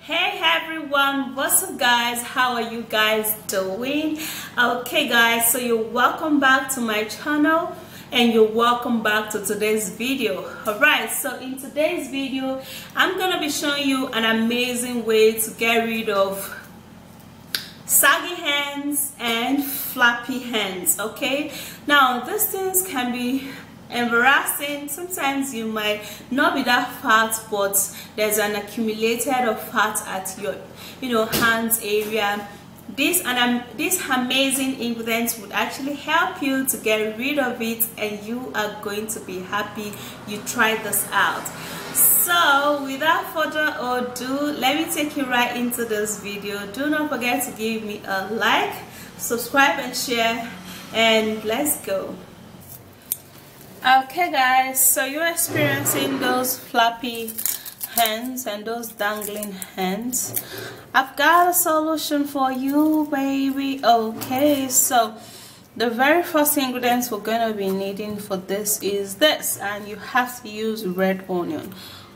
Hey everyone, what's up guys? How are you guys doing? Okay guys, so you're welcome back to my channel and you're welcome back to today's video. Alright, so in today's video I'm gonna be showing you an amazing way to get rid of saggy hands and flappy hands. Okay, now these things can be embarrassing. Sometimes you might not be that fat, but there's an accumulated of fat at your hands area. This amazing ingredients would actually help you to get rid of it, and you are going to be happy you tried this out. So without further ado, let me take you right into this video. Do not forget to give me a like, subscribe and share, and let's go. Okay guys, so you're experiencing those flappy hands and those dangling hands. I've got a solution for you, baby. Okay, so the very first ingredients we're going to be needing for this is this, and you have to use red onion.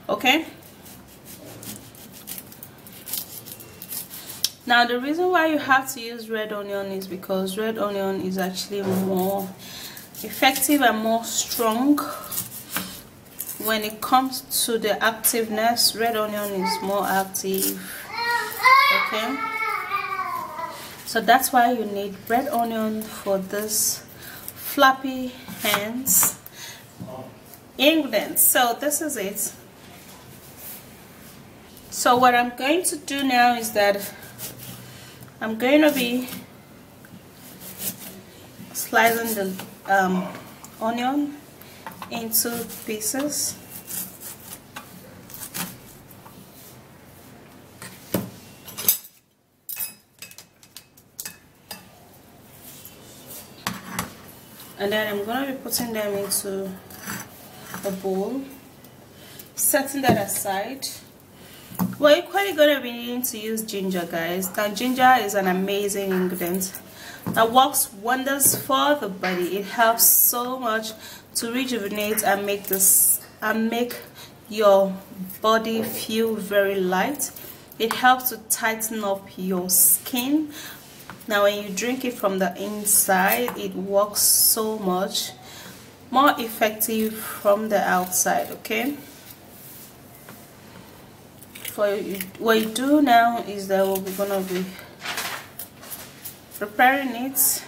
Okay, now the reason why you have to use red onion is because red onion is actually more effective and more strong when it comes to the activeness. Red onion is more active. Okay, so that's why you need red onion for this flappy hands ingredients. So this is it. So what I'm going to do now is that I'm going to be slicing the onion into pieces. And then I'm going to be putting them into a bowl, setting that aside. We're equally going to be needing to use ginger, guys. Now ginger is an amazing ingredient that works wonders for the body. It helps so much to rejuvenate and make your body feel very light. It helps to tighten up your skin. Now when you drink it from the inside, it works so much more effective from the outside. Okay, what you do now is that we're gonna be preparing it.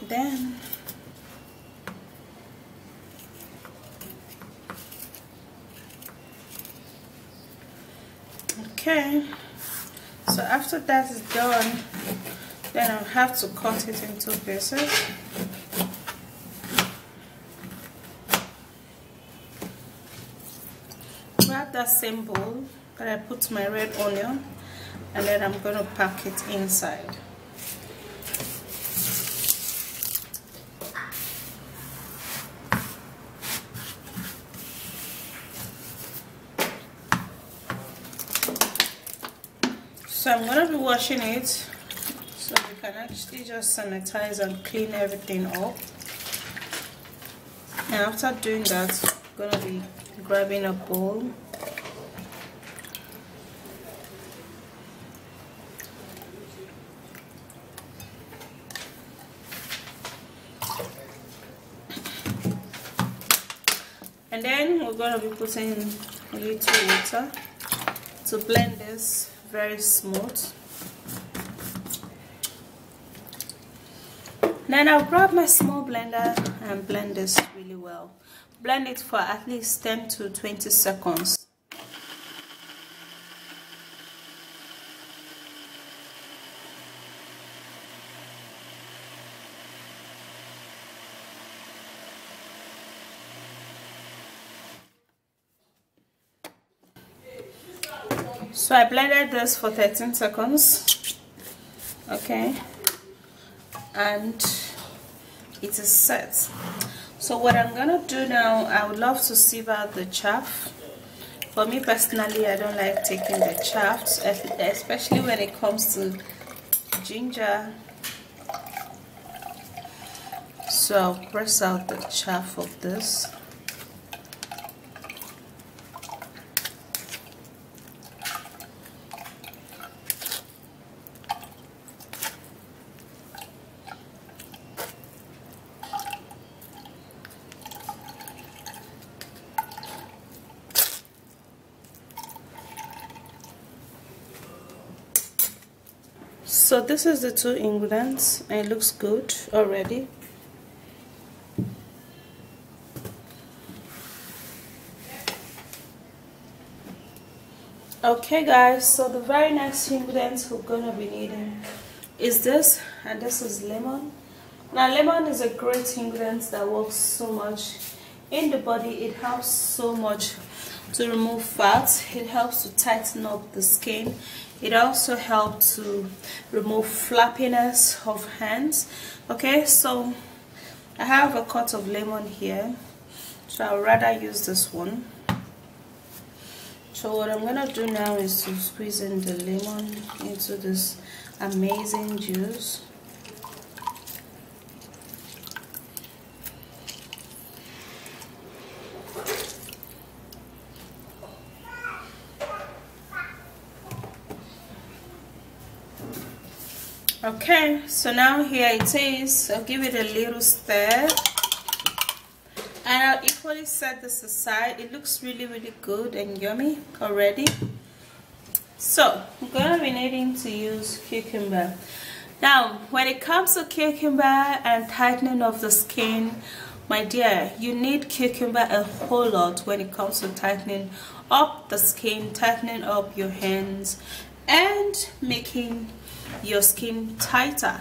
Then okay, so after that is done, then I'll have to cut it into pieces. Grab that same bowl that I put my red onion, and then I'm going to pack it inside. So I'm going to be washing it so we can actually just sanitize and clean everything up. And after doing that, I'm going to be grabbing a bowl. And then we're going to be putting a little water to blend this very smooth. Then I'll grab my small blender and blend this really well. Blend it for at least 10 to 20 seconds. So I blended this for 13 seconds. Okay, and it is set. So what I'm gonna do now, I would love to sieve out the chaff. For me personally, I don't like taking the chaff, especially when it comes to ginger. So I'll press out the chaff of this. So this is the two ingredients and it looks good already. Okay guys, so the very next ingredients we're gonna be needing is this, and this is lemon. Now lemon is a great ingredient that works so much in the body. It helps so much to remove fat, it helps to tighten up the skin, it also helps to remove flappiness of hands. Okay, so I have a cut of lemon here, so I'd rather use this one. So what I'm gonna do now is to squeeze in the lemon into this amazing juice. Okay, so now here it is. I'll give it a little stir and I'll equally set this aside. It looks really good and yummy already. So I'm gonna be needing to use cucumber. Now when it comes to cucumber and tightening of the skin, my dear, you need cucumber a whole lot when it comes to tightening up the skin, tightening up your hands and making your skin tighter.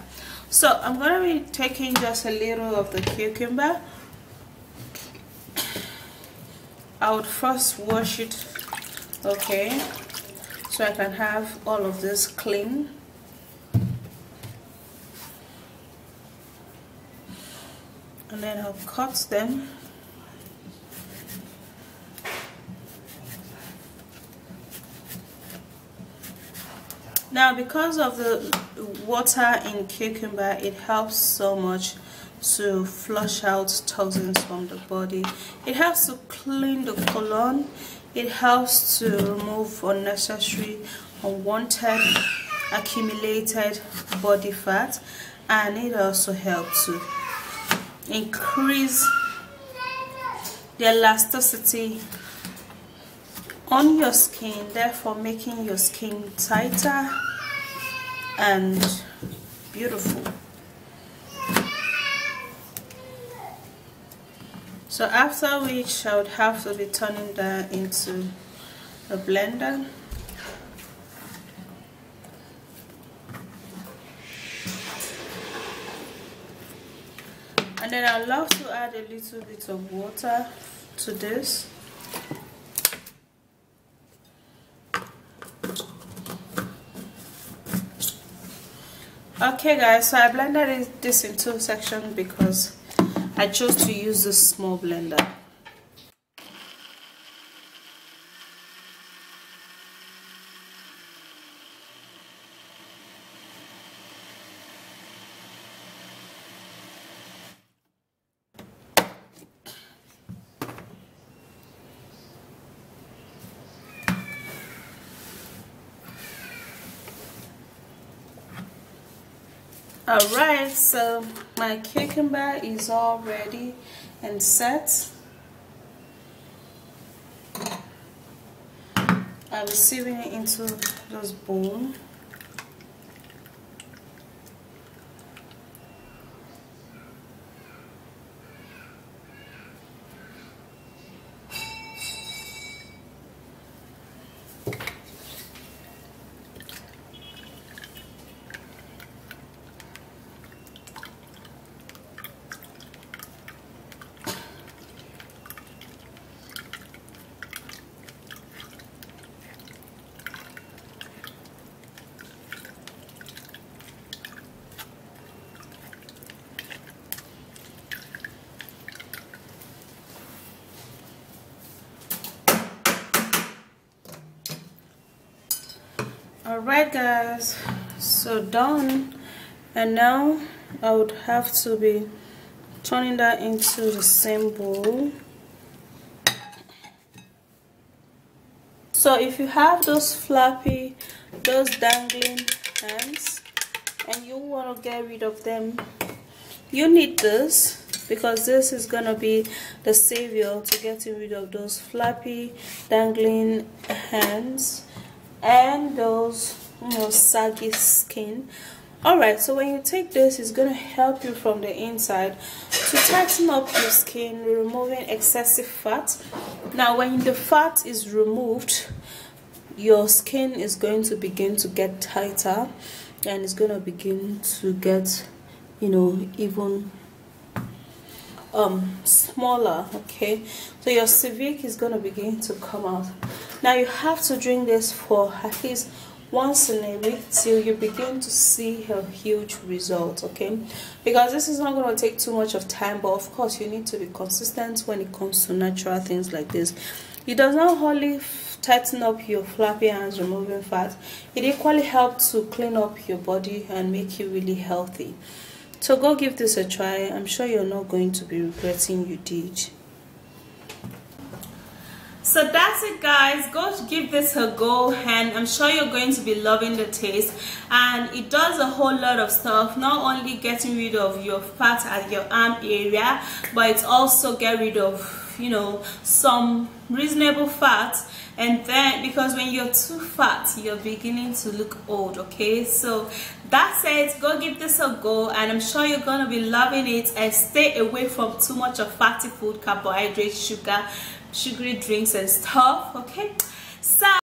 So I'm going to be taking just a little of the cucumber. I would first wash it, okay, so I can have all of this clean. And then I'll cut them. Now because of the water in cucumber, it helps so much to flush out toxins from the body. It helps to clean the colon. It helps to remove unnecessary, unwanted, accumulated body fat, and it also helps to increase the elasticity on your skin, therefore making your skin tighter and beautiful. So after which I would have to be turning that into a blender. And then I love to add a little bit of water to this. Okay guys, so I blended this in two sections because I chose to use this small blender. Alright, so my cucumber is all ready and set. I'll be sieving it into this bowl. Alright guys, so done. And now I would have to be turning that into the same bowl. So if you have those flappy, those dangling hands and you want to get rid of them, you need this, because this is gonna be the savior to getting rid of those flappy dangling hands and those saggy skin. Alright, so when you take this, it's going to help you from the inside to tighten up your skin, removing excessive fat. Now when the fat is removed, your skin is going to begin to get tighter, and it's going to begin to get, you know, even smaller. Okay, so your cervix is going to begin to come out. Now you have to drink this for at least once in a week till you begin to see a huge result. Okay, because this is not going to take too much of time, but of course you need to be consistent when it comes to natural things like this. It does not only tighten up your flappy hands, removing fat, it equally helps to clean up your body and make you really healthy. So go give this a try. I'm sure you're not going to be regretting you did. So that's it, guys. Go give this a go, and I'm sure you're going to be loving the taste. And it does a whole lot of stuff, not only getting rid of your fat at your arm area, but it's also get rid of, you know, some reasonable fat. And then, because when you're too fat, you're beginning to look old. Okay, so that's it. Go give this a go, and I'm sure you're gonna be loving it. And stay away from too much of fatty food, carbohydrates, sugar, sugary drinks and stuff. Okay, so